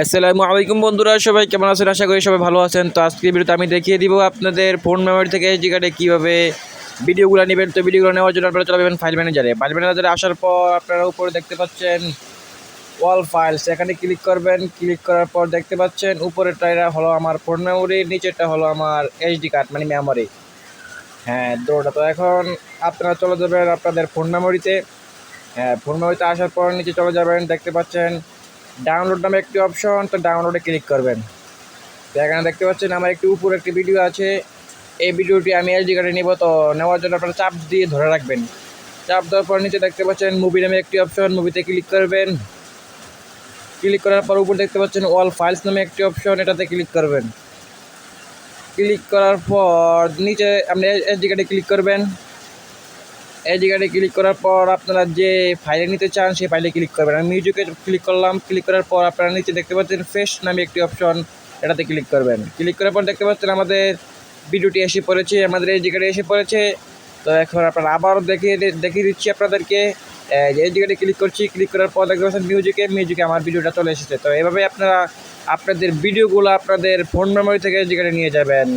আসসালামু আলাইকুম বন্ধুরা, সবাই কেমন আছেন? আশা করি সবাই ভালো আছেন। তো আজকে ভিডিওতে আমি দেখিয়ে দিব আপনাদের ফোন মেমোরি থেকে এসডি কার্ডে কীভাবে ভিডিওগুলো নেবেন। তো ভিডিওগুলো নেওয়ার জন্য আপনারা চলে যাবেন ফাইল ম্যানেজারে। ফাইল ম্যানেজারে আসার পর আপনারা উপরে দেখতে পাচ্ছেন ওয়াল ফাইলস, এখানে ক্লিক করবেন। ক্লিক করার পর দেখতে পাচ্ছেন উপরেরটা হলো আমার ফোন মেমোরি, নিচেরটা হলো আমার এসডি কার্ড মানে মেমোরি। হ্যাঁ, দুটোটা। তো এখন আপনারা চলে যাবেন আপনাদের ফোন মেমোরিতে। হ্যাঁ, ফোন মেমোরিতে আসার পর নিচে চলে যাবেন, দেখতে পাচ্ছেন ডাউনলোড নামে একটি অপশন। তো ডাউনলোডে ক্লিক করবেন। তো এখানে দেখতে পাচ্ছেন আমার একটি উপরে একটি ভিডিও আছে। এই ভিডিওটি আমি এসডি কার্ডে নিব। তো নেওয়ার জন্য আপনারা চাপ দিয়ে ধরে রাখবেন। চাপ দেওয়ার পর নিচে দেখতে পাচ্ছেন মুভি নামে একটি অপশন, মুভিতে ক্লিক করবেন। ক্লিক করার পর উপর দেখতে পাচ্ছেন অল ফাইলস নামে একটি অপশন, এটাতে ক্লিক করবেন। ক্লিক করার পর নিচে আপনি এসডি কার্ডে ক্লিক করবেন। এসডি কার্ডে ক্লিক করার পর আপনারা যে ফাইলে নিতে চান সেই ফাইলে ক্লিক করবেন। আমি মিউজিকে ক্লিক করলাম। ক্লিক করার পর আপনারা নিচে দেখতে পাচ্ছেন ফেস নামে একটি অপশন, এটাতে ক্লিক করবেন। ক্লিক করার পর দেখতে পাচ্ছেন আমাদের ভিডিওটি এসে পড়েছে, আমাদের এসডি কার্ডে এসে পড়েছে। তো এখন আপনারা আবারও দেখিয়ে দিচ্ছি আপনাদেরকে। এসডি কার্ডে ক্লিক করছি। ক্লিক করার পর দেখতে পাচ্ছেন মিউজিকে আমার ভিডিওটা চলে এসেছে। তো এভাবে আপনারা আপনাদের ভিডিওগুলো আপনাদের ফোন মেমোরি থেকে এসডি কার্ডে নিয়ে যাবেন।